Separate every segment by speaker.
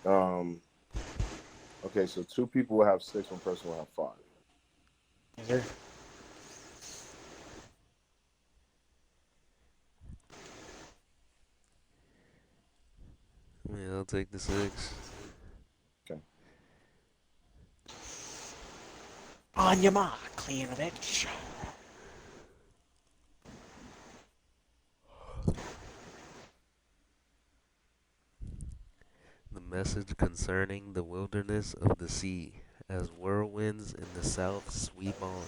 Speaker 1: Um. Okay, so two people will have six, one person will have five.
Speaker 2: Yes, sir.
Speaker 3: Yeah, I'll take the 6.
Speaker 1: Okay.
Speaker 2: On your mark, Kleanovich.
Speaker 3: The message concerning the wilderness of the sea, as whirlwinds in the south sweep on.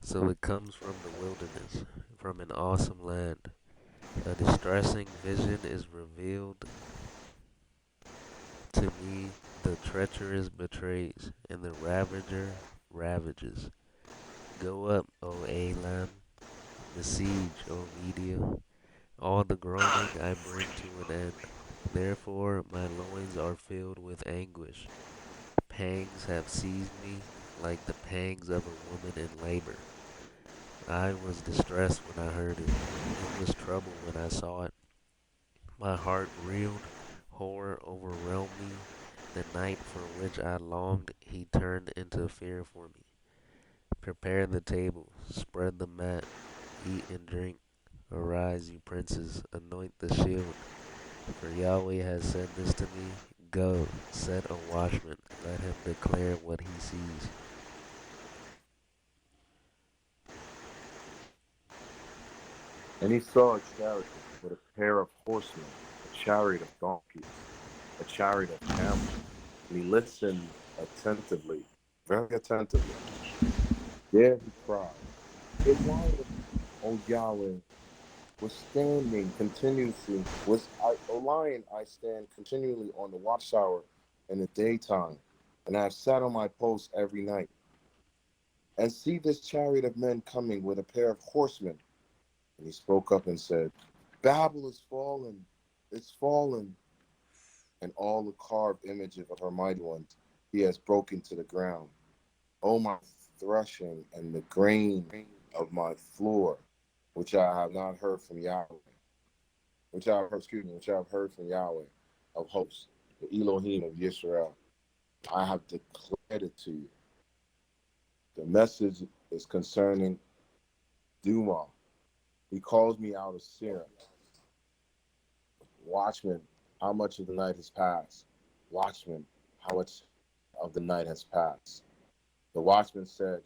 Speaker 3: So it comes from the wilderness, from an awesome land. A distressing vision is revealed to me. The treacherous betrays, and the ravager ravages. Go up, O Elam, besiege, O Media. All the groaning I bring to an end. Therefore my loins are filled with anguish. Pangs have seized me like the pangs of a woman in labor. I was distressed when I heard it, and was troubled when I saw it. My heart reeled, horror overwhelmed me. The night for which I longed he turned into fear for me. Prepare the table, spread the mat, eat and drink. Arise, you princes, anoint the shield. For Yahweh has said this to me. Go, set a watchman, let him declare what he sees.
Speaker 1: And he saw a chariot with a pair of horsemen, a chariot of donkeys, a chariot of camels. And he listened attentively, very attentively. There he cried, a lion, O Yahweh, was standing continuously, a lion I stand continually on the watchtower in the daytime, and I have sat on my post every night. And see this chariot of men coming with a pair of horsemen. And he spoke up and said, Babel is fallen, it's fallen, and all the carved images of her mighty ones he has broken to the ground. O my threshing and the grain of my floor, which I have not heard from Yahweh, which I have heard, excuse me, which I have heard from Yahweh of hosts, the Elohim of Yisrael. I have declared it to you. The message is concerning Duma. He calls me out of Sirah. Watchman, how much of the night has passed? Watchman, how much of the night has passed? The watchman said,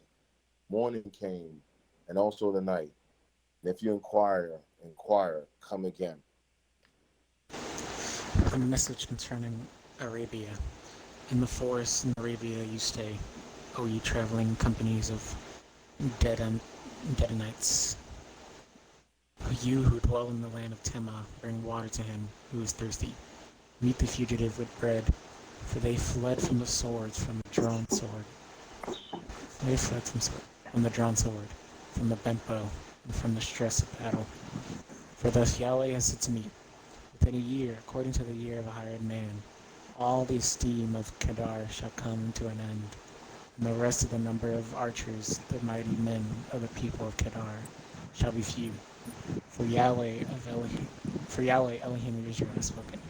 Speaker 1: Morning came, and also the night. And if you inquire, come again.
Speaker 2: A message concerning Arabia. In the forests in Arabia you stay, O ye traveling companies of Dedan, Dedanites. You who dwell in the land of Tema, bring water to him who is thirsty. Meet the fugitive with bread, for they fled from the swords, from the drawn sword. They fled from the drawn sword, from the bent bow, and from the stress of battle. For thus Yahweh has said to me, within a year, according to the year of a hired man, all the esteem of Kedar shall come to an end, and the rest of the number of archers, the mighty men of the people of Kedar, shall be few. For Yahweh Elohim of Israel has spoken.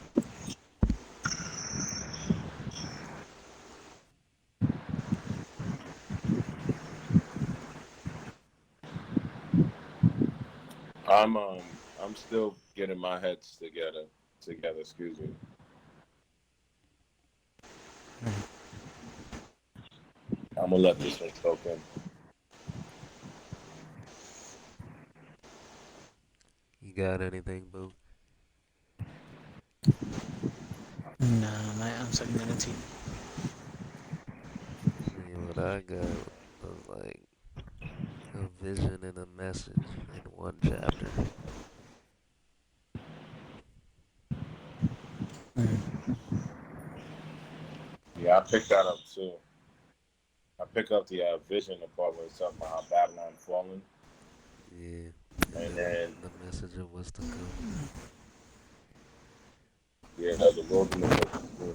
Speaker 1: I'm still getting my heads together, excuse me. I'm gonna let this one soak in.
Speaker 3: You got anything, boo?
Speaker 2: Nah, I'm setting that into.
Speaker 3: See, what I got was like a vision and a message in one chapter.
Speaker 1: Yeah, I picked that up too. I pick up the vision, the part where it's talking about how Babylon fallen,
Speaker 3: Yeah, and
Speaker 1: and
Speaker 3: then
Speaker 1: then
Speaker 3: the message of what's to come.
Speaker 1: yeah, the wilderness of the sea.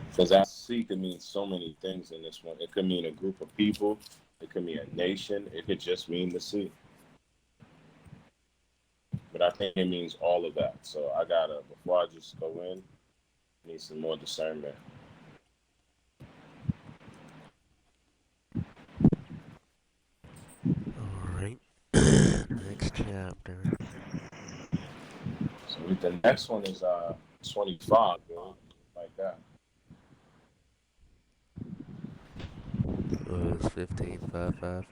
Speaker 1: Because that sea could mean so many things in this one. It could mean a group of people. It could mean a nation. It could just mean the sea. But but I think it means all of that. So I gotta, before I just go in, I need some more discernment.
Speaker 3: Alright. Next chapter.
Speaker 1: So the next one is 25, dude. Like that.
Speaker 3: Was 1555.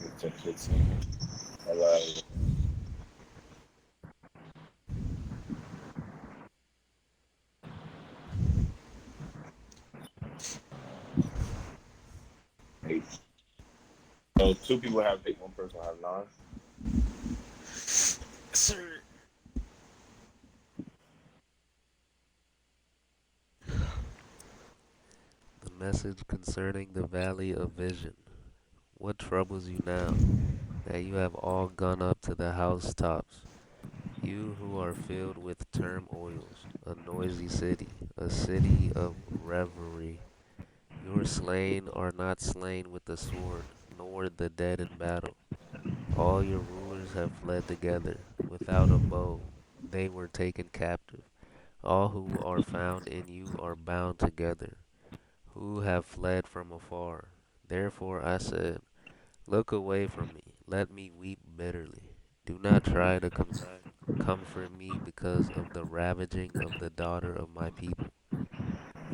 Speaker 1: It's a 15. 11. Eight. So two people have eight, one person have nine.
Speaker 2: Sir.
Speaker 3: The message concerning the valley of vision. What troubles you now, that you have all gone up to the housetops? You who are filled with turmoils, a noisy city, a city of revelry. Your slain are not slain with the sword, nor the dead in battle. All your rulers have fled together, without a bow. They were taken captive. All who are found in you are bound together, who have fled from afar. Therefore I said, look away from me, let me weep bitterly. Do not try to comfort me because of the ravaging of the daughter of my people.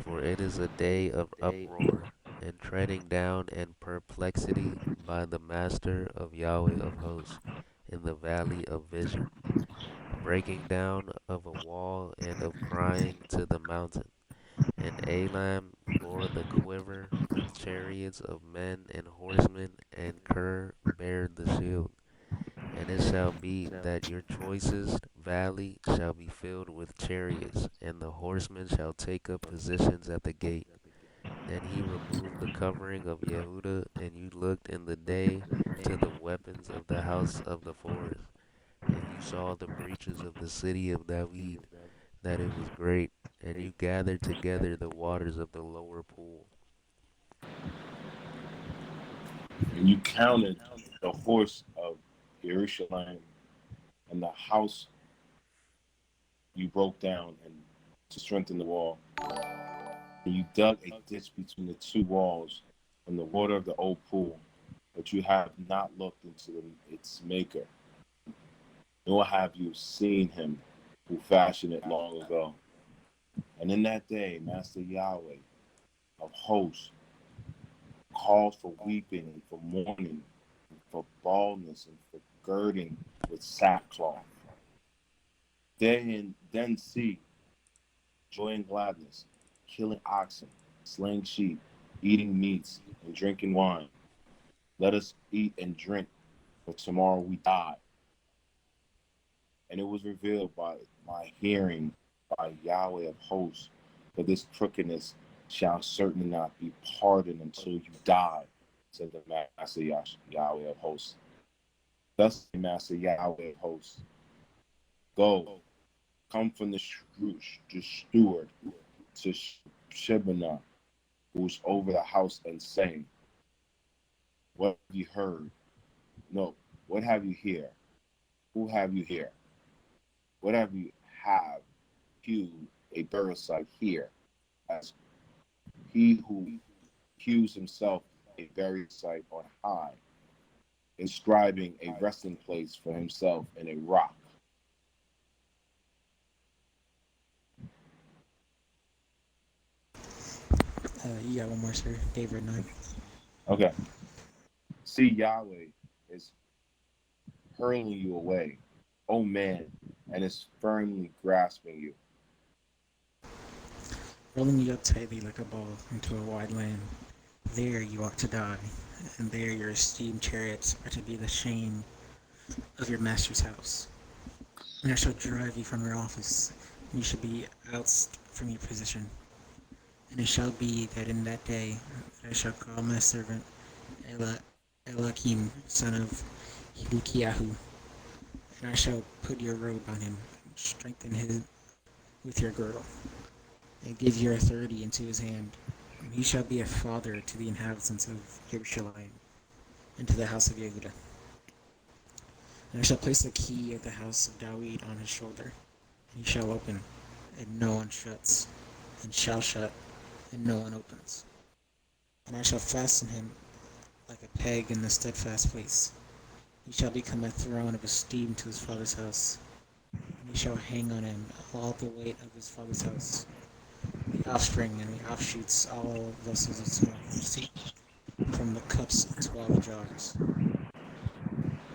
Speaker 3: For it is a day of uproar, and treading down and perplexity by the Master of Yahweh of hosts in the valley of vision, breaking down of a wall and of crying to the mountain. And Elam bore the quiver with chariots of men and horsemen, and Ker bare the shield. And it shall be that your choicest valley shall be filled with chariots, and the horsemen shall take up positions at the gate. Then he removed the covering of Yehuda, and you looked in the day to the weapons of the house of the forest. And you saw the breaches of the city of David, that it was great, and you gathered together the waters of the lower pool.
Speaker 1: And you counted the horse of Jerusalem and the house you broke down and to strengthen the wall. And you dug a ditch between the two walls from the water of the old pool, but you have not looked into its maker, nor have you seen him who fashioned it long ago. And in that day, Master Yahweh of hosts calls for weeping and for mourning, and for baldness and for girding with sackcloth. Then see joy and gladness, killing oxen, slaying sheep, eating meats, and drinking wine. Let us eat and drink, for tomorrow we die. And it was revealed by my hearing by Yahweh of hosts, for this crookedness shall certainly not be pardoned until you die, said the Master Yahweh of hosts. Thus the Master Yahweh of hosts, go, come from the steward to Shebaniah, who's over the house, and say, what have you heard? No, what have you here? Who have you here? What have you have hewed a parasite here, as he who hews himself a buried site on high, inscribing a resting place for himself in a rock.
Speaker 2: You got one more, sir. David 9.
Speaker 1: Okay. See, Yahweh is hurling you away, O man, and is firmly grasping you.
Speaker 2: Rolling you up tightly like a ball into a wide land. There you ought to die, and there your esteemed chariots are to be the shame of your master's house. And I shall drive you from your office, and you shall be ousted from your position. And it shall be that in that day I shall call my servant Elakim, son of Hilkiah, and I shall put your robe on him, and strengthen him with your girdle, and give your authority into his hand. And he shall be a father to the inhabitants of Jerusalem. into the house of Yehuda. And I shall place the key of the house of Dawid on his shoulder, and he shall open, and no one shuts, and shall shut, and no one opens. And I shall fasten him like a peg in the steadfast place. He shall become a throne of esteem to his father's house, and he shall hang on him all the weight of his father's house, the offspring and the offshoots, all vessels of small mercy, from the cups of 12 jars.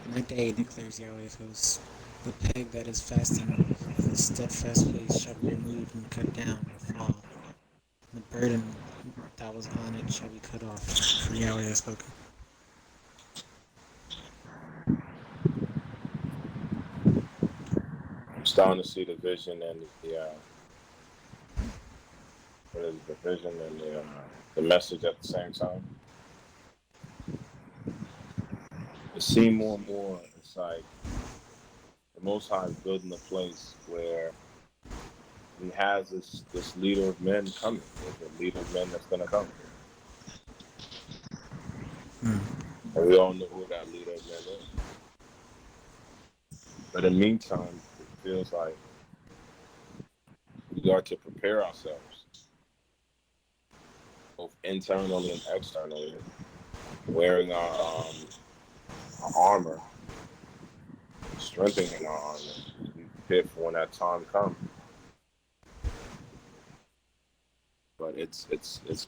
Speaker 2: In that day, declares Yahweh of hosts, the peg that is fastened in the steadfast place shall be removed and cut down and fall, and the burden that was on it shall be cut off, for Yahweh has spoken.
Speaker 1: I'm starting to see the vision and what is it, the vision and the message at the same time. It seems more and more. It's like the Most High is building a place where He has this leader of men coming. There's a leader of men that's going to come,
Speaker 2: Hmm.
Speaker 1: and we all know who that leader of men is. But in the meantime, it feels like we are to prepare ourselves, both internally and externally, wearing our armor, strengthening our armor, to be prepared for when that time comes. But it's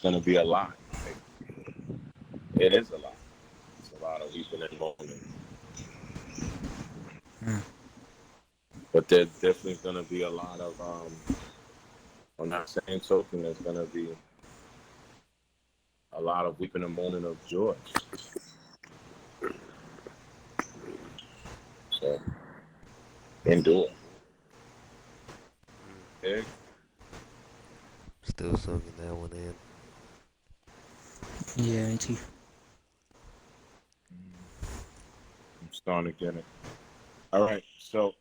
Speaker 1: going to be a lot. Like, it is a lot. It's a lot of weeping and moaning.
Speaker 2: Hmm.
Speaker 1: But there's definitely going to be a lot of on that same token, there's going to be a lot of weeping and moaning of joy. So endure. Big.
Speaker 3: Still soaking that one in.
Speaker 2: Yeah, me too.
Speaker 1: I'm starting to get it. All right. So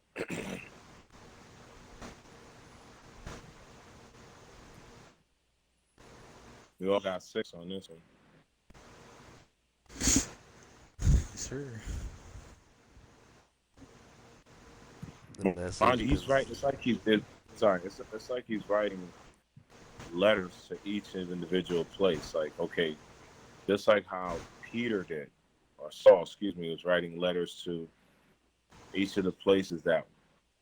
Speaker 1: we all got 6 on this one.
Speaker 2: Sir.
Speaker 3: The message
Speaker 1: Mind you, he's
Speaker 3: cons-
Speaker 1: right. It's like he's been. Sorry, it's like he's writing letters to each individual place. Like, okay, just like how Peter did, or Saul, excuse me, was writing letters to each of the places that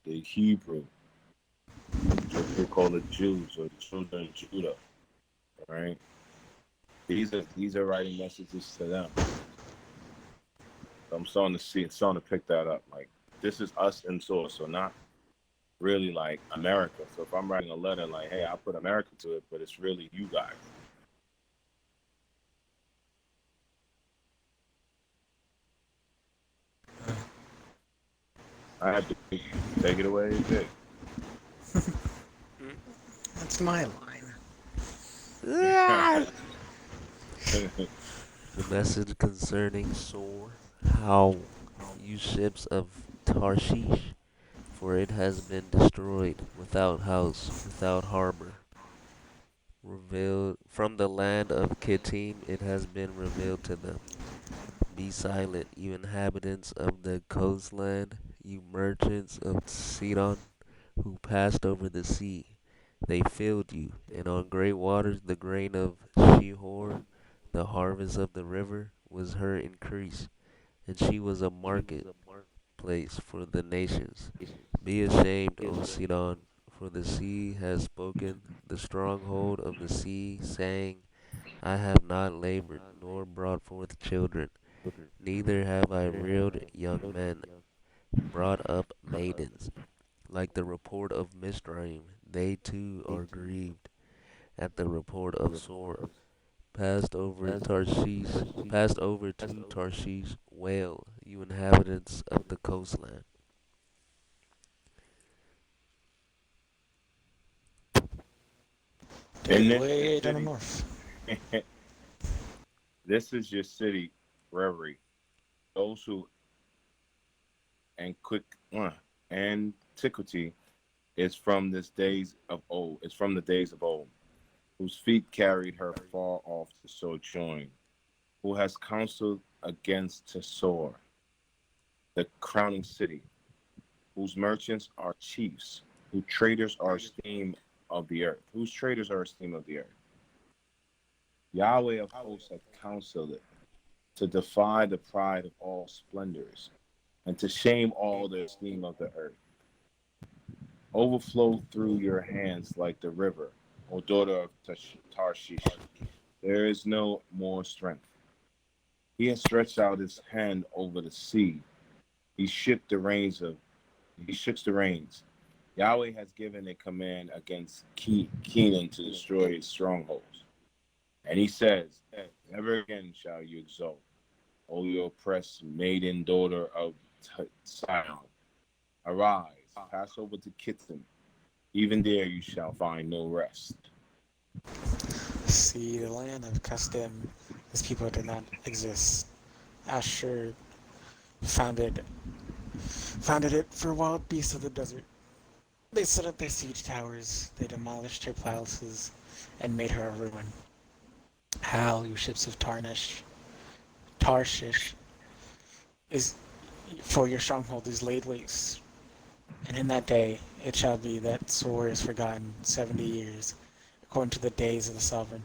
Speaker 1: the Hebrew, what we call the Jews or the children of Judah, right? These are writing messages to them. So I'm starting to see it, starting to pick that up. Like, this is us in source, so not really like America. So if I'm writing a letter like, hey, I put America to it, but it's really you guys. I have to take it away, Vic.
Speaker 2: That's my line.
Speaker 3: the message concerning Sor, how you ships of Tarshish, for it has been destroyed, without house, without harbor. Revealed from the land of Kittim, it has been revealed to them. Be silent, you inhabitants of the coastland, you merchants of Sidon, who passed over the sea. They filled you, and on great waters the grain of Shihor, the harvest of the river, was her increase, and she was a market place for the nations. Be ashamed, O Sidon, for the sea has spoken, the stronghold of the sea, saying, I have not labored, nor brought forth children, neither have I reared young men, brought up maidens. Like the report of Mizraim, they too are grieved at the report of Sor. Passed over to Tarshish, wail, you inhabitants of the coastland.
Speaker 2: They're
Speaker 1: And this is
Speaker 2: way down the
Speaker 1: city.
Speaker 2: north.
Speaker 1: This is your city reverie. Those who and quick antiquity is from this days of old. It's from the days of old, whose feet carried her far off to sojourn, who has counseled against Tesor, the crowning city, whose merchants are chiefs, whose traders are esteemed of the earth. Whose traders are esteemed of the earth. Yahweh of hosts hath counseled it to defy the pride of all splendors, and to shame all the esteem of the earth. Overflow through your hands like the river, O daughter of Tarshish. There is no more strength. He has stretched out his hand over the sea. He shook the reins of he shook the reins. Yahweh has given a command against Kenan to destroy his strongholds. And he says, never again shall you exult, O you oppressed maiden daughter of Sion. Arise, pass over to Kittim. Even there you shall find no rest.
Speaker 2: See, the land of Custom, this people did not exist. Asher founded founded it for wild beasts of the desert. They set up their siege towers, they demolished her palaces, and made her a ruin. Hal, you ships of Tarshish, is for your stronghold is laid waste. And in that day it shall be that Sor is forgotten 70 years, according to the days of the sovereign.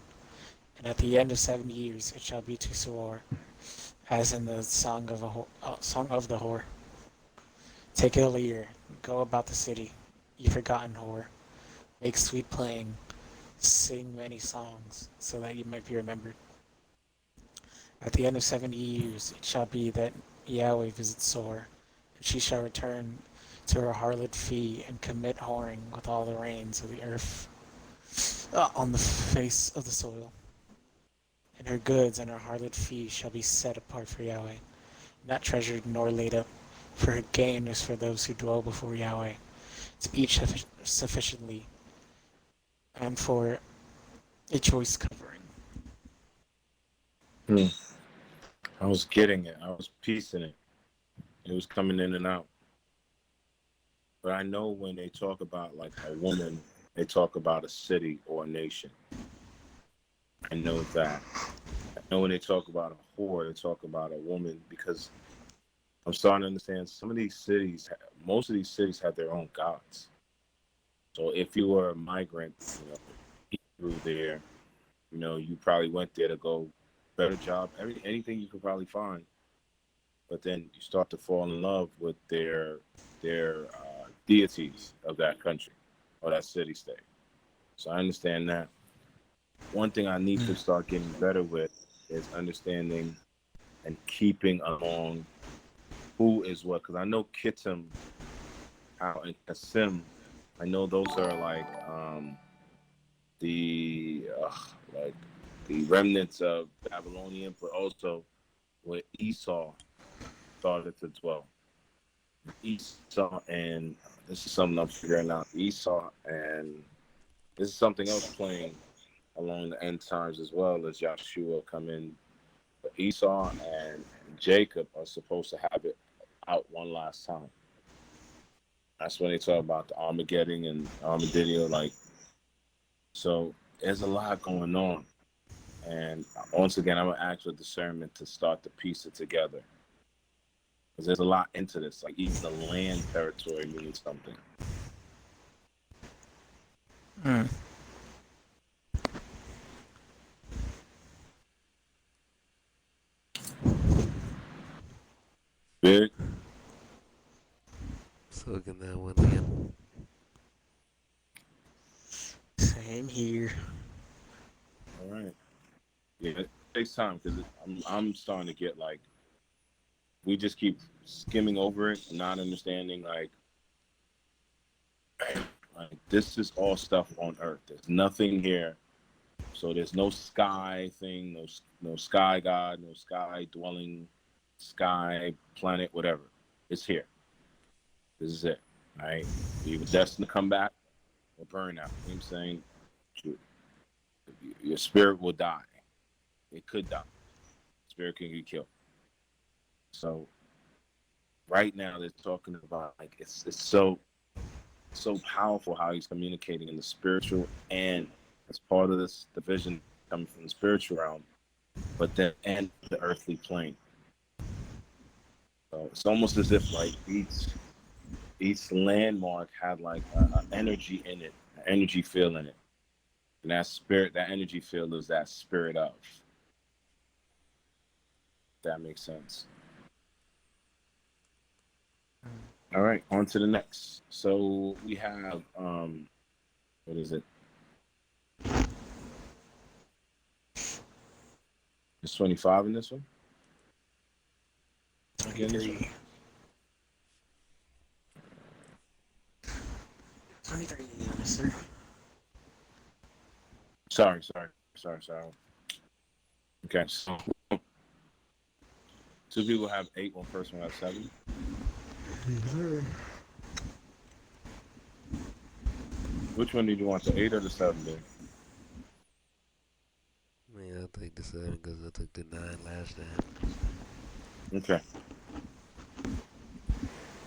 Speaker 2: And at the end of 70 years it shall be to Sor, as in the song of the whore. Take a lyre, go about the city, ye forgotten whore. Make sweet playing, sing many songs, so that you might be remembered. At the end of 70 years it shall be that Yahweh visits Sor, and she shall return to her harlot fee and commit whoring with all the rains of the earth on the face of the soil. And her goods and her harlot fee shall be set apart for Yahweh, not treasured nor laid up, for her gain is for those who dwell before Yahweh, to eat sufficiently, and for a choice covering.
Speaker 1: I was getting it. I was piecing it. It was coming in and out. But I know when they talk about like a woman, they talk about a city or a nation. I know that. I know when they talk about a whore, they talk about a woman because I'm starting to understand some of these cities, most of these cities have their own gods. So if you were a migrant, through there, you probably went there to go better job, anything you could probably find. But then you start to fall in love with their deities of that country or that city state. So I understand that. One thing I need to start getting better with is understanding and keeping along who is what. Because I know Kittim out and Kasim, I know those are the like the remnants of Babylonian, but also where Esau started to dwell. Esau, and this is something I'm figuring out. Esau, and this is something else playing along the end times as well as Yahshua come in. But Esau and Jacob are supposed to have it out one last time. That's when they talk about the Armageddon and Armadillo. So there's a lot going on. And once again, I'm going to ask for discernment to start to piece it together. Because there's a lot into this. Like even the land territory means something. Big.
Speaker 3: Soaking that one in.
Speaker 2: Same here.
Speaker 1: All right. Yeah, it takes time because I'm starting to get like we just keep skimming over it, not understanding like this is all stuff on Earth. There's nothing here, so there's no sky thing, no sky god, no sky dwelling, sky planet, whatever. It's here. This is it. All right. You're destined to come back or burn out. You know what I'm saying? Your spirit will die. It could die. Spirit can get killed. So right now they're talking about like it's so powerful how he's communicating in the spiritual and as part of this division coming from the spiritual realm, but then and the earthly plane. So it's almost as if like each landmark had like a energy in it, an energy feel in it, and that spirit, that energy feel is that spirit of. That makes sense. All right, on to the next. So we have what is it? It's 25 in this one. Again, this one.
Speaker 2: 23. 23, yes, sir.
Speaker 1: Sorry. Okay, so two people have eight. One person will have seven.
Speaker 2: Yes, sir.
Speaker 1: Which one did you want, the eight or the seven, dude?
Speaker 3: Man, I'll take the 7 because I took the 9 last time.
Speaker 1: Okay.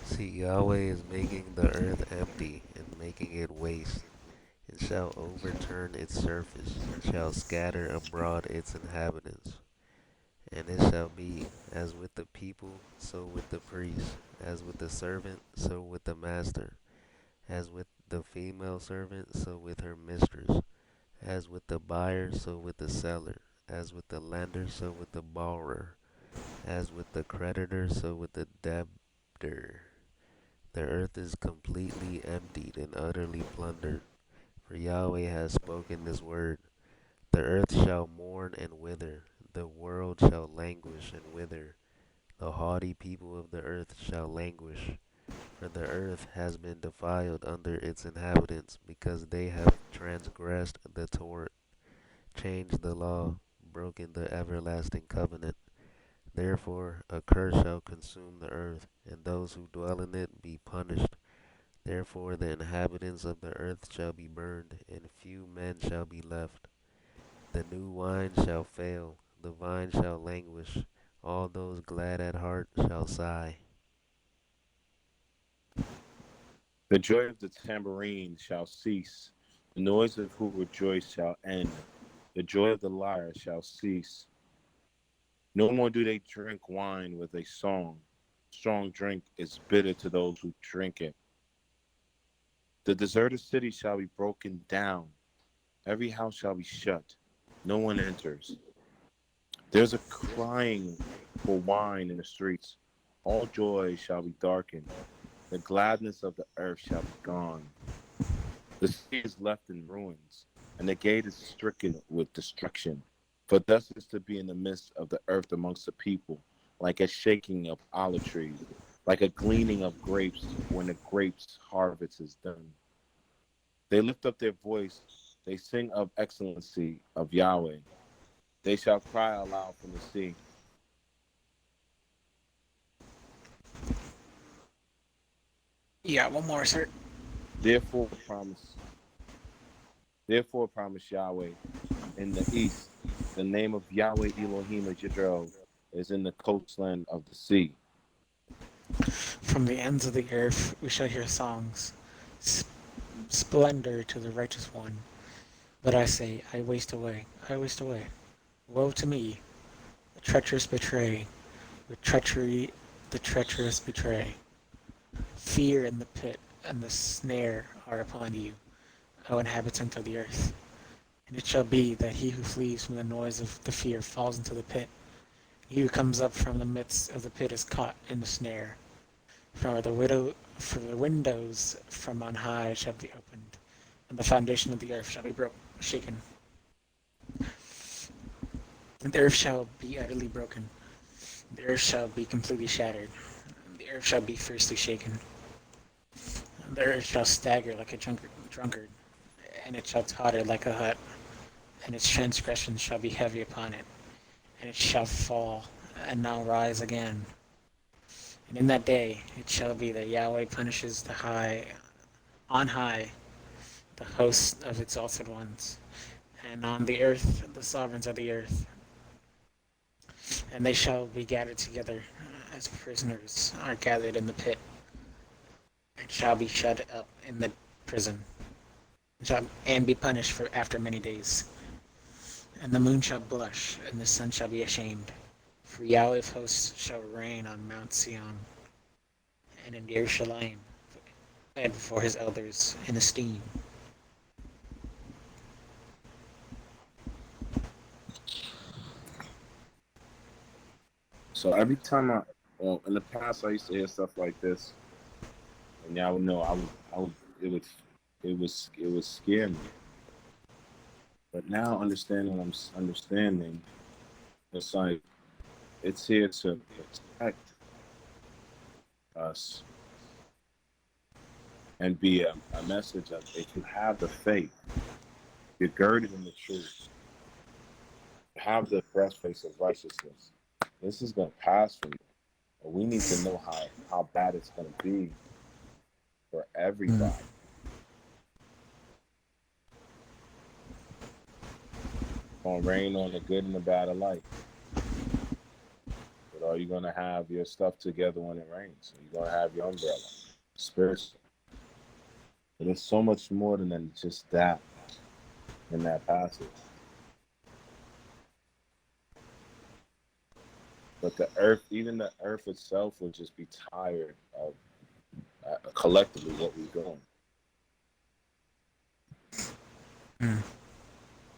Speaker 3: See, Yahweh is making the earth empty and making it waste, and shall overturn its surface, and shall scatter abroad its inhabitants. And it shall be, as with the people, so with the priest, as with the servant, so with the master, as with the female servant, so with her mistress, as with the buyer, so with the seller, as with the lender, so with the borrower, as with the creditor, so with the debtor. The earth is completely emptied and utterly plundered, for Yahweh has spoken this word. The earth shall mourn and wither, the world shall languish and wither, the haughty people of the earth shall languish. For the earth has been defiled under its inhabitants, because they have transgressed the Torah, changed the law, broken the everlasting covenant. Therefore a curse shall consume the earth, and those who dwell in it be punished. Therefore the inhabitants of the earth shall be burned, and few men shall be left. The new wine shall fail, the vine shall languish, all those glad at heart shall sigh.
Speaker 1: The joy of the tambourine shall cease. The noise of who rejoice shall end. The joy of the lyre shall cease. No more do they drink wine with a song. Strong drink is bitter to those who drink it. The deserted city shall be broken down. Every house shall be shut. No one enters. There's a crying for wine in the streets. All joy shall be darkened. The gladness of the earth shall be gone. The city is left in ruins, and the gate is stricken with destruction. For thus is to be in the midst of the earth amongst the people, like a shaking of olive trees, like a gleaning of grapes when the grapes harvest is done. They lift up their voice, they sing of excellency of Yahweh. They shall cry aloud from the sea.
Speaker 2: Yeah, one more, sir.
Speaker 1: Therefore promise, therefore promise Yahweh in the east. The name of Yahweh Elohim of Israel is in the coastland of the sea.
Speaker 2: From the ends of the earth we shall hear songs. Splendor to the righteous one. But I say, I waste away, I waste away. Woe to me, the treacherous betray, with treachery the treacherous betray. Fear and the pit and the snare are upon you, O inhabitant of the earth. And it shall be that he who flees from the noise of the fear falls into the pit. He who comes up from the midst of the pit is caught in the snare. For the windows from on high shall be opened, and the foundation of the earth shall be shaken. And the earth shall be utterly broken. The earth shall be completely shattered. The earth shall be fiercely shaken. The earth shall stagger like a drunkard, and it shall totter like a hut, and its transgressions shall be heavy upon it, and it shall fall, and now rise again. And in that day it shall be that Yahweh punishes on high, the hosts of exalted ones, and on the earth the sovereigns of the earth, and they shall be gathered together as prisoners are gathered in the pit, and shall be shut up in the prison, and be punished for after many days. And the moon shall blush, and the sun shall be ashamed, For Yahweh's hosts shall reign on Mount Sion and in Jerusalem, and before his elders in esteem.
Speaker 1: So every time well, in the past, I used to hear stuff like this, and y'all would know it would, it would scare me. But now understanding what I'm understanding, it's like it's here to protect us and be a message of if you have the faith, you're girded in the truth, have the breastplate of righteousness. This is going to pass from you. But we need to know how bad it's going to be for
Speaker 2: Mm.
Speaker 1: everybody. Going to rain on the good and the bad alike. But are you going to have your stuff together when it rains? Are you going to have your umbrella? Spiritually. But there's so much more than just that in that passage. But the earth, even the earth itself, would just be tired of collectively what we're doing.
Speaker 2: Mm.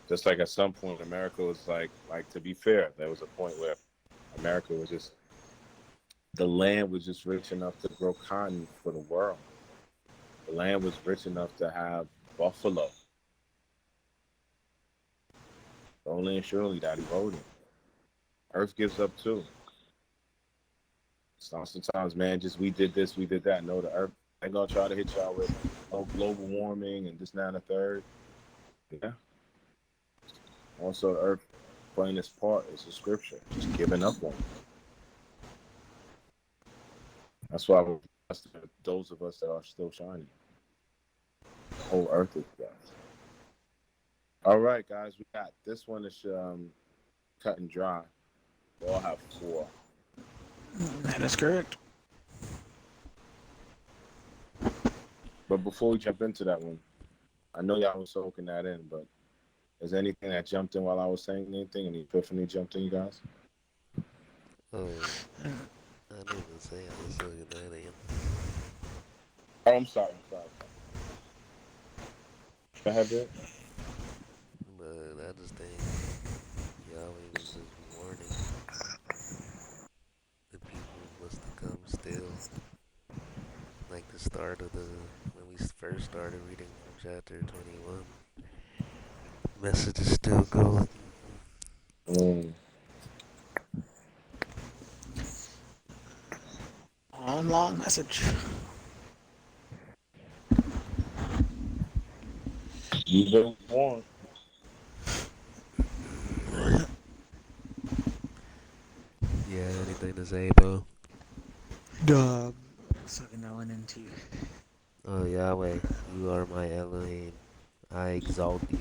Speaker 1: Just like at some point, America was like to be fair, there was a point where America was just the land was just rich enough to grow cotton for the world. The land was rich enough to have buffalo. Only and surely that eroding. Earth gives up too. So sometimes, man, just we did this, we did that. No, the Earth ain't gonna try to hit y'all with global warming and this, that, and the third. Yeah. Also, the Earth playing its part is the scripture, just giving up on it. That's why we're blessed for those of us that are still shining. The whole Earth is blessed. All right, guys, we got this one is cut and dry. We all have four.
Speaker 2: That is correct.
Speaker 1: But before we jump into that one, I know y'all was soaking that in, but is there anything that jumped in while I was saying anything? Any epiphany jumped in, you guys?
Speaker 3: Oh, I didn't even say I was sucking that in.
Speaker 1: Oh, I'm sorry. I'm sorry. Go ahead, Vic.
Speaker 3: But I just think Yahweh was just warning the people what's to come still. Like the start of when we first started reading from chapter 21, message is still going.
Speaker 1: Mm.
Speaker 2: One long message.
Speaker 1: You really want.
Speaker 3: You have anything to say, bro?
Speaker 2: Dog. Sucking that one into you.
Speaker 3: Oh, Yahweh, you are my Elohim. I exalt you.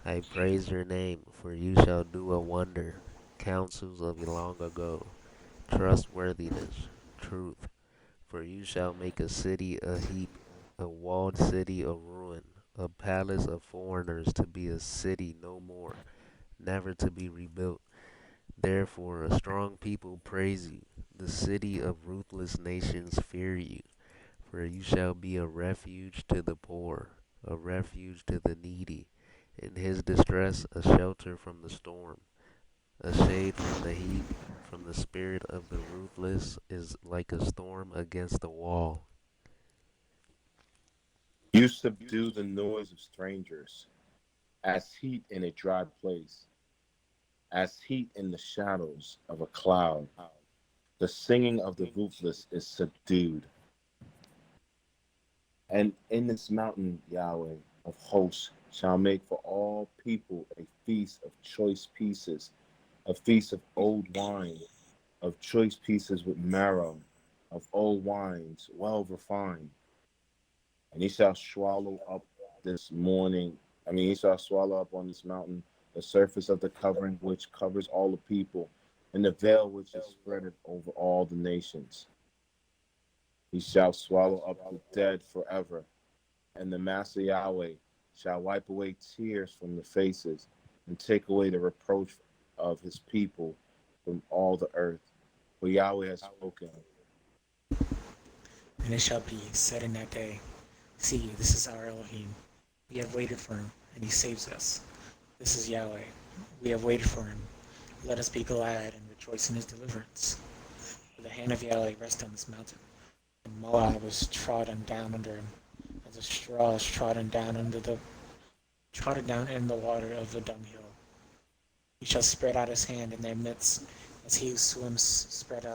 Speaker 3: I praise your name, for you shall do a wonder. Counsels of long ago, trustworthiness, truth. For you shall make a city a heap, a walled city a ruin, a palace of foreigners to be a city no more, never to be rebuilt. Therefore, a strong people praise you. The city of ruthless nations fear you. For you shall be a refuge to the poor, a refuge to the needy. In his distress, a shelter from the storm, a shade from the heat. From the spirit of the ruthless is like a storm against the wall.
Speaker 1: You subdue the noise of strangers, as heat in a dry place, as heat in the shadows of a cloud. The singing of the ruthless is subdued. And in this mountain, Yahweh of hosts shall make for all people a feast of choice pieces, a feast of old wine, of choice pieces with marrow, of old wines well refined. And he shall swallow up this morning. He shall swallow up on this mountain the surface of the covering which covers all the people, and the veil which is spread over all the nations. He shall swallow up the dead forever, and the Master Yahweh shall wipe away tears from the faces and take away the reproach of his people, from all the earth. For Yahweh has spoken.
Speaker 2: And it shall be said in that day, see, this is our Elohim. We have waited for him, and he saves us. This is Yahweh. We have waited for him. Let us be glad and rejoice in his deliverance. For the hand of Yahweh rests on this mountain, and Moab is trodden down under him, as a straw is trodden down in the water of the dunghill. He shall spread out his hand in their midst, as he who swims spreads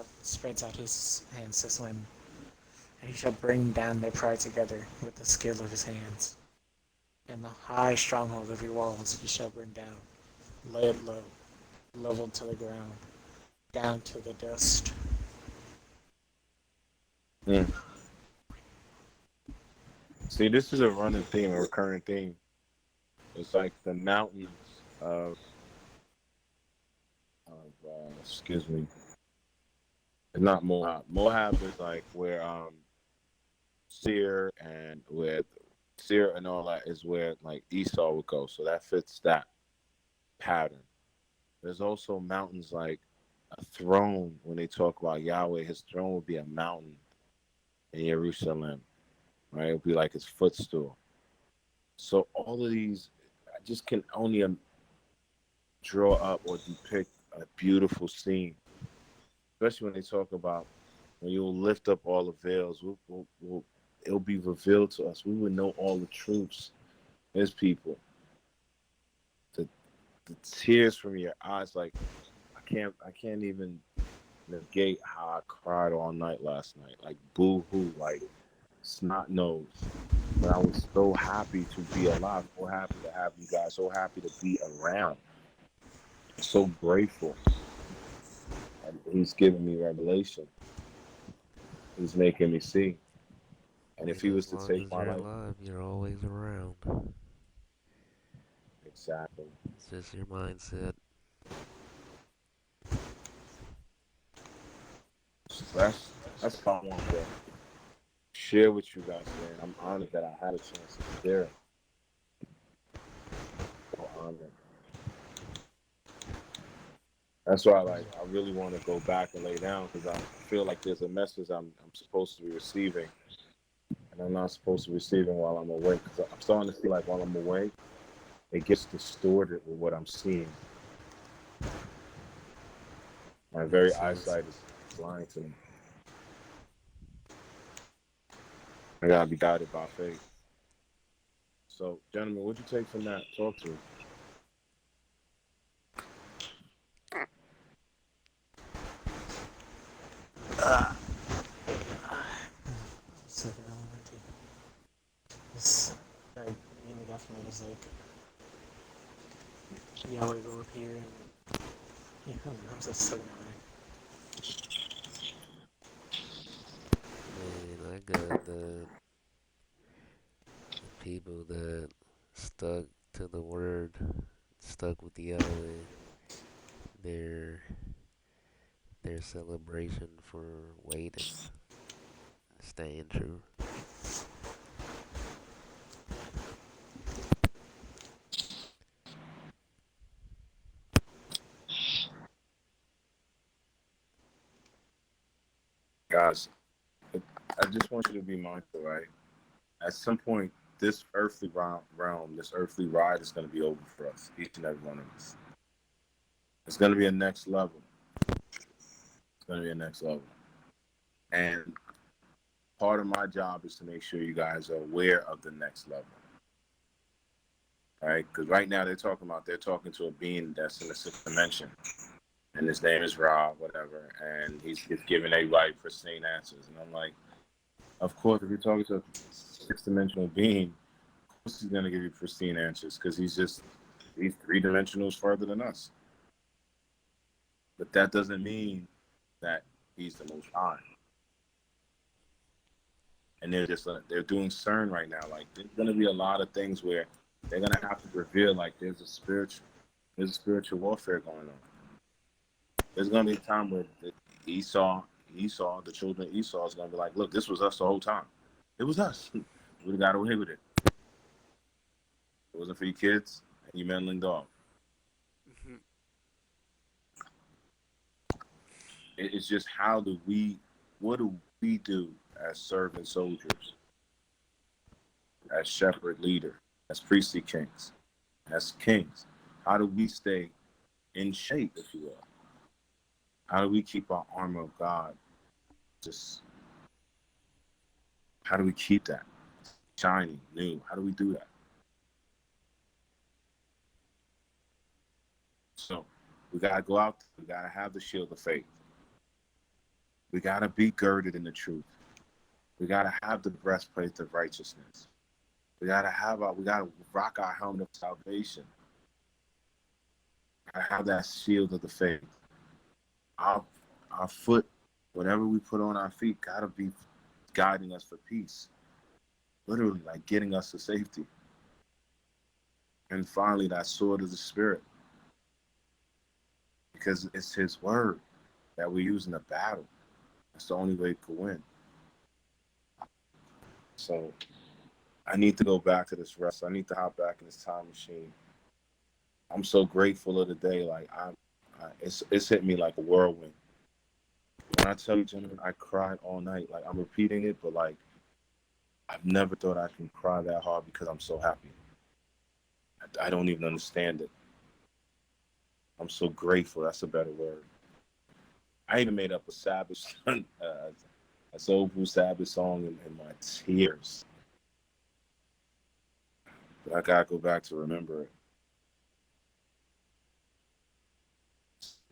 Speaker 2: out his hands to swim. And he shall bring down their pride together with the skill of his hands. And the high stronghold of your walls he shall bring down, lay it low, leveled to the ground, down to the dust.
Speaker 1: Mm. See, this is a running theme, a recurring theme. It's like the mountains excuse me, it's not Moab. Moab is like where Seir and where Seir and all that is where like Esau would go. So that fits that pattern. There's also mountains like a throne. When they talk about Yahweh, his throne would be a mountain in Jerusalem, right? It would be like his footstool. So all of these, I just can only draw up or depict a beautiful scene, especially when they talk about when you'll lift up all the veils, it'll be revealed to us. We will know all the truths as people. The, the tears from your eyes, like I can't even negate how I cried all night last night, like boo hoo, like snot nose. But I was so happy to be alive, so happy to have you guys, so happy to be around, so grateful. And he's giving me revelation. He's making me see.
Speaker 3: I
Speaker 1: And if
Speaker 3: mean,
Speaker 1: he
Speaker 3: as
Speaker 1: was to
Speaker 3: long
Speaker 1: take
Speaker 3: as
Speaker 1: my
Speaker 3: you're
Speaker 1: life,
Speaker 3: alive, you're always around.
Speaker 1: exactly.
Speaker 3: It's just your mindset.
Speaker 1: So that's what I wanted to share with you guys today. And I'm honored that I had a chance to share it. So honored. That's why I really want to go back and lay down because I feel like there's a message I'm supposed to be receiving and I'm not supposed to be receiving while I'm awake. Because I'm starting to feel like while I'm awake, it gets distorted with what I'm seeing. My very
Speaker 3: Makes sense.
Speaker 1: eyesight is lying to me. I gotta be guided by faith. So, gentlemen, what'd you take from that? Talk to me.
Speaker 2: So the elementary. This I mainly got from it is like Yahweh will appear and yeah, I'm just so
Speaker 3: Man, I got the people that stuck to the word, stuck with Yahweh, their their celebration for waiting, staying true.
Speaker 1: Guys, I just want you to be mindful, right? At some point, this earthly realm, this earthly ride is going to be over for us, each and every one of us. It's going to be a next level. It's going to be a next level. And part of my job is to make sure you guys are aware of the next level, right? Because right now they're talking to a being that's in the sixth dimension, and his name is Rob, whatever, and he's just giving everybody pristine answers. And I'm like, of course, if you're talking to a sixth dimensional being, of course he's going to give you pristine answers because he's three dimensionals further than us. But that doesn't mean that he's the most high. And they're doing CERN right now. Like there's going to be a lot of things where they're going to have to reveal like there's a spiritual warfare going on. There's going to be a time where Esau, the children of Esau is going to be like, look, this was us the whole time. It was us. We got away with it. It wasn't for you kids and you meddling dog. It's just what do we do as servant soldiers, as shepherd leader, as priestly kings, as kings? How do we stay in shape, if you will? How do we keep our armor of God? Just how do we keep that shiny, new? How do we do that? So we gotta go out. We gotta have the shield of faith. We gotta be girded in the truth. We gotta have the breastplate of righteousness. We gotta rock our helmet of salvation. Gotta have that shield of the faith. Our our foot, whatever we put on our feet, gotta be guiding us for peace. Literally, like getting us to safety. And finally, that sword of the spirit, because it's His word that we use in the battle. That's the only way we could win. So I need to go back to this rest. I need to hop back in this time machine. I'm so grateful of the day. Like it's hit me like a whirlwind. When I tell you, gentlemen, I cried all night. Like I'm repeating it, but like I've never thought I can cry that hard because I'm so happy. I don't even understand it. I'm so grateful. That's a better word. I even made up a Sabbath, a soulful Sabbath song in my tears. But I gotta go back to remember it.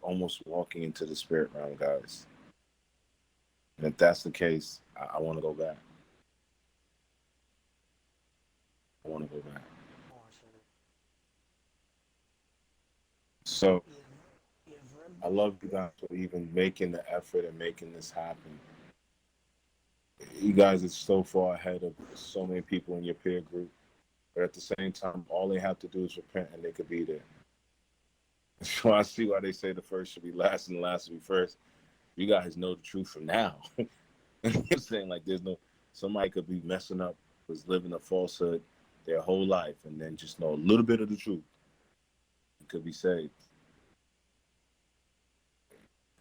Speaker 1: Almost walking into the spirit realm, guys. And if that's the case, I want to go back. I want to go back. So I love you guys for even making the effort and making this happen. You guys are so far ahead of so many people in your peer group. But at the same time, all they have to do is repent and they could be there. So I see why they say the first should be last and the last should be first. You guys know the truth from now. I'm saying like there's no somebody could be messing up, was living a falsehood their whole life, and then just know a little bit of the truth. It could be saved.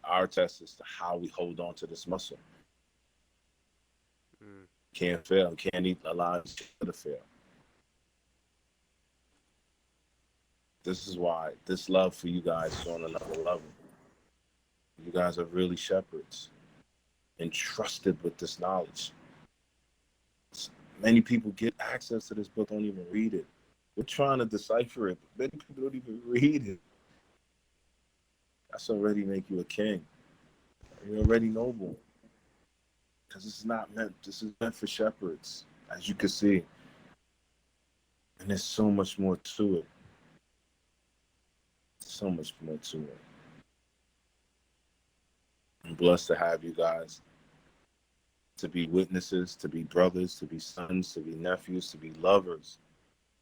Speaker 1: Our test is to how we hold on to this muscle.
Speaker 3: Mm.
Speaker 1: Can't fail. Can't allow it to fail. This is why this love for you guys is on another level. You guys are really shepherds, entrusted with this knowledge. Many people get access to this book, don't even read it. We're trying to decipher it, but many people don't even read it. That's already make you a king. You're already noble. Because this is meant for shepherds, as you can see. And there's so much more to it. So much more to it. I'm blessed to have you guys, to be witnesses, to be brothers, to be sons, to be nephews, to be lovers.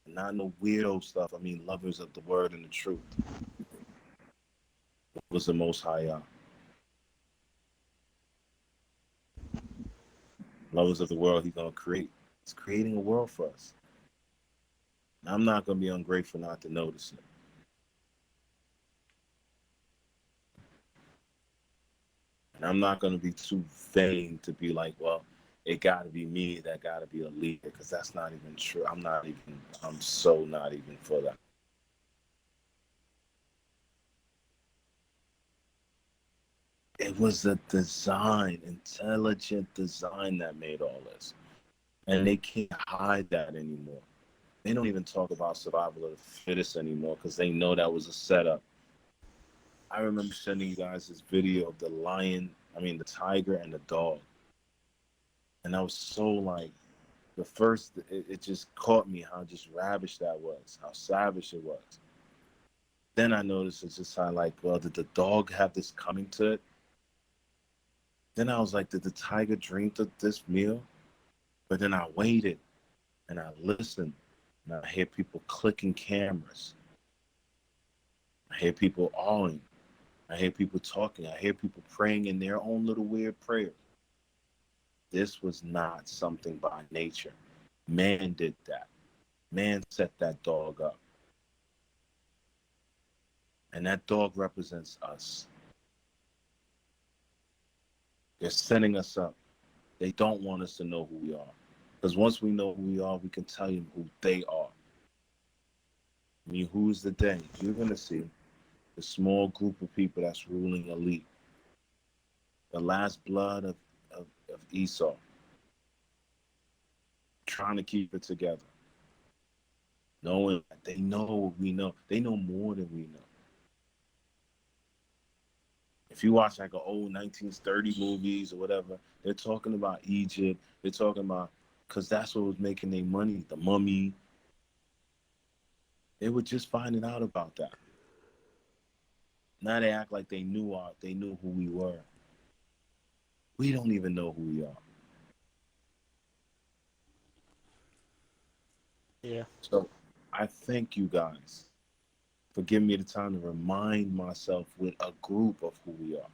Speaker 1: Not no weirdo stuff. I mean lovers of the word and the truth. Was the most high out. Lovers of the world He's gonna create. He's creating a world for us. And I'm not gonna be ungrateful not to notice it. And I'm not gonna be too vain to be like, well, it gotta be me that gotta be a leader, because that's not even true. I'm so not even for that. It was a design, intelligent design that made all this. And they can't hide that anymore. They don't even talk about survival of the fittest anymore because they know that was a setup. I remember sending you guys this video of the tiger and the dog. And I was so like, it just caught me how just ravish that was, how savage it was. Then I noticed it's just how like, well, did the dog have this coming to it? Then I was like, did the tiger dream of this meal? But then I waited and I listened and I hear people clicking cameras. I hear people awing. I hear people talking. I hear people praying in their own little weird prayers. This was not something by nature. Man did that. Man set that dog up. And that dog represents us. They're setting us up. They don't want us to know who we are. Because once we know who we are, we can tell you who they are. I mean, who's the they? You're going to see the small group of people that's ruling elite, the last blood of Esau, trying to keep it together, knowing that they know what we know. They know more than we know. If you watch like an old 1930 movies or whatever, they're talking about Egypt. They're talking about, because that's what was making their money, the mummy. They were just finding out about that. Now they act like they knew who we were. We don't even know who we are.
Speaker 2: Yeah.
Speaker 1: So I thank you guys for giving me the time to remind myself with a group of who we are.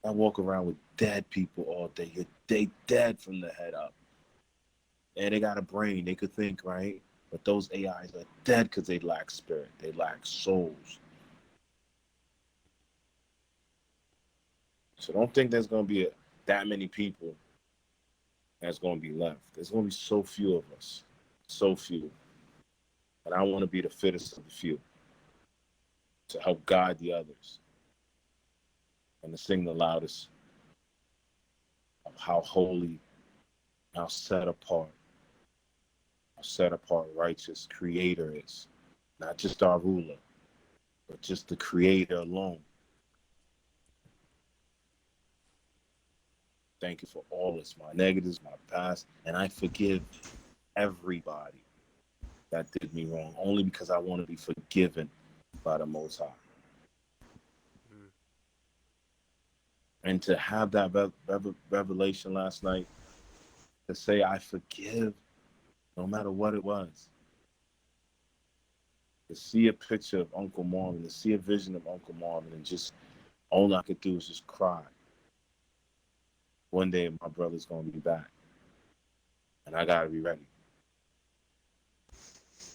Speaker 1: I walk around with dead people all day. They dead from the head up. And they got a brain. They could think, right? But those AIs are dead because they lack spirit. They lack souls. So don't think there's going to be that many people that's going to be left. There's going to be so few of us. So few. And I want to be the fittest of the few to help guide the others and to sing the loudest of how holy, how set apart, righteous Creator is. Not just our ruler, but just the Creator alone. Thank you for all this, my negatives, my past, and I forgive everybody that did me wrong, only because I want to be forgiven by the Most High.
Speaker 3: Mm.
Speaker 1: And to have that revelation last night, to say I forgive no matter what it was, to see a picture of Uncle Marvin, to see a vision of Uncle Marvin, and just all I could do is just cry. One day my brother's going to be back, and I got to be ready.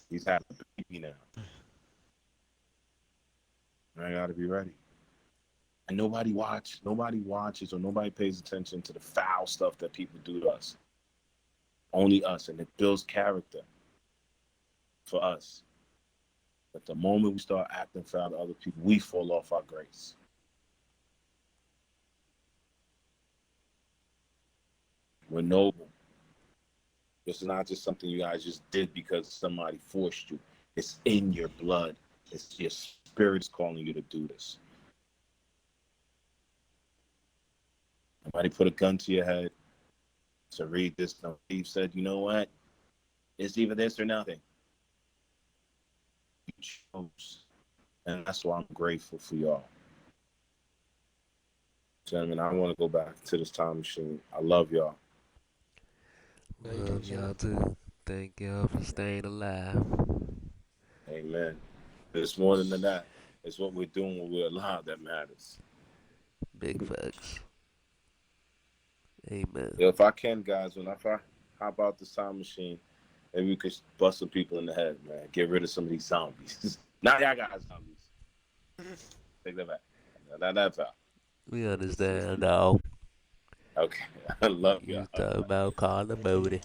Speaker 1: He's having a baby now, and I got to be ready. And nobody watches, or nobody pays attention to the foul stuff that people do to us. Only us, and it builds character for us. But the moment we start acting foul to other people, we fall off our grace. We're noble. This is not just something you guys just did because somebody forced you. It's in your blood. It's your spirit is calling you to do this. Somebody put a gun to your head to read this. And Steve said, you know what? It's either this or nothing. You chose. And that's why I'm grateful for y'all. Gentlemen, I want to go back to this time machine. I love y'all.
Speaker 2: Yeah, you do
Speaker 3: Love
Speaker 2: too.
Speaker 3: y'all too. Thank y'all for staying alive.
Speaker 1: Amen. It's more than that. It's what we're doing when we're alive that matters.
Speaker 3: Big facts. Amen.
Speaker 1: If I can, guys, if I hop out this time machine, maybe we could bust some people in the head, man. Get rid of some of these zombies. Now y'all got zombies. Take that back. That's out.
Speaker 3: We understand, though.
Speaker 1: Okay. I love
Speaker 3: You
Speaker 1: y'all.
Speaker 3: was talking about calling the booty.